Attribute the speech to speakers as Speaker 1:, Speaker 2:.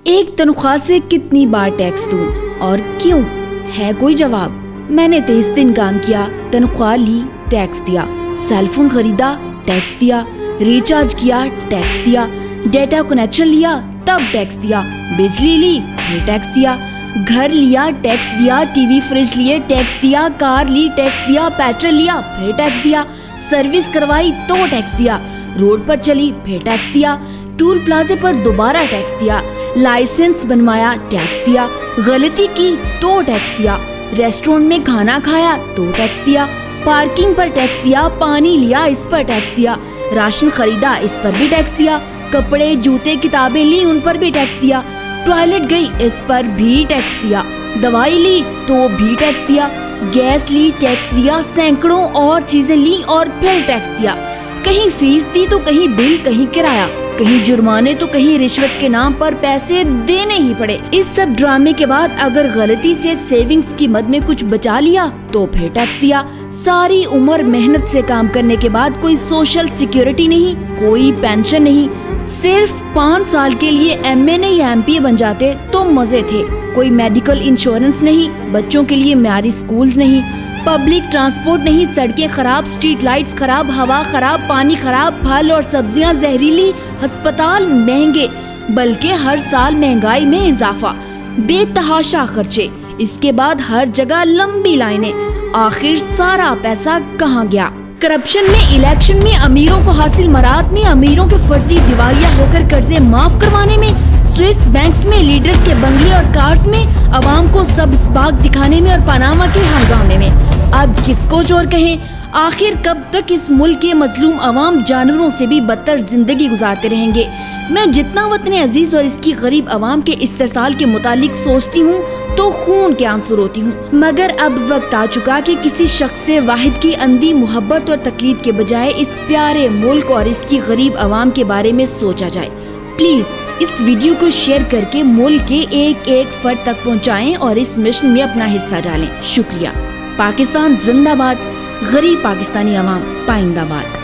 Speaker 1: एक तनख्वाह से कितनी बार टैक्स दूं और क्यों? है कोई जवाब? मैंने 23 दिन काम किया, तनख्वाह ली, टैक्स दिया। सेलफोन खरीदा, टैक्स दिया। रिचार्ज किया, टैक्स दिया। डेटा कनेक्शन लिया, तब टैक्स दिया। बिजली ली, फिर टैक्स दिया। घर लिया, टैक्स दिया। टीवी फ्रिज लिए, टैक्स दिया। कार ली, टैक्स दिया। पेट्रोल लिया, फिर टैक्स दिया। सर्विस करवाई तो टैक्स दिया। रोड पर चली, फिर टैक्स दिया। टूल प्लाजे पर दोबारा टैक्स दिया। लाइसेंस बनवाया, टैक्स दिया। गलती की तो टैक्स दिया। रेस्टोरेंट में खाना खाया तो टैक्स दिया। पार्किंग पर टैक्स दिया। पानी लिया, इस पर टैक्स दिया। राशन खरीदा, इस पर भी टैक्स दिया। कपड़े, जूते, किताबें ली, उन पर भी टैक्स दिया। टॉयलेट गई, इस पर भी टैक्स दिया। दवाई ली तो भी टैक्स दिया। गैस ली, टैक्स दिया। सैकड़ों और चीजें ली और फिर टैक्स दिया। कहीं फीस दी तो कहीं बिल, कहीं किराया, कहीं जुर्माने तो कहीं रिश्वत के नाम पर पैसे देने ही पड़े। इस सब ड्रामे के बाद अगर गलती से सेविंग्स की मद में कुछ बचा लिया तो फिर टैक्स दिया। सारी उम्र मेहनत से काम करने के बाद कोई सोशल सिक्योरिटी नहीं, कोई पेंशन नहीं। सिर्फ 5 साल के लिए MA नहीं MPA बन जाते तो मजे थे। कोई मेडिकल इंश्योरेंस नहीं, बच्चों के लिए म्यारी स्कूल्स नहीं, पब्लिक ट्रांसपोर्ट नहीं, सड़कें खराब, स्ट्रीट लाइट्स खराब, हवा खराब, पानी खराब, फल और सब्जियां जहरीली, अस्पताल महंगे, बल्कि हर साल महंगाई में इजाफा, बेतहाशा खर्चे, इसके बाद हर जगह लंबी लाइनें। आखिर सारा पैसा कहाँ गया? करप्शन में, इलेक्शन में, अमीरों को हासिल मराद में, अमीरों के फर्जी दिवालिया होकर कर्जे माफ करवाने में, स्विस बैंक्स में, लीडर्स के बंगले और कार्स में, अवाम को सब्ज बाग दिखाने में और पनामा के हंगामे में। अब किसको चोर कहें? आखिर कब तक इस मुल्क के मजलूम अवाम जानवरों से भी बदतर जिंदगी गुजारते रहेंगे? मैं जितना वतन अजीज और इसकी गरीब अवाम के इस्तेसाल के मुतालिक सोचती हूँ तो खून के आंसू रोती हूँ। मगर अब वक्त आ चुका कि किसी शख्स से वाहिद की अंधी मोहब्बत और तकलीद के बजाय इस प्यारे मुल्क और इसकी गरीब अवाम के बारे में सोचा जाए। प्लीज इस वीडियो को शेयर करके मुल्क के एक एक फर्द तक पहुँचाएं और इस मिशन में अपना हिस्सा डालें। शुक्रिया। पाकिस्तान जिंदाबाद। गरीब पाकिस्तानी अवाम पाइंदाबाद।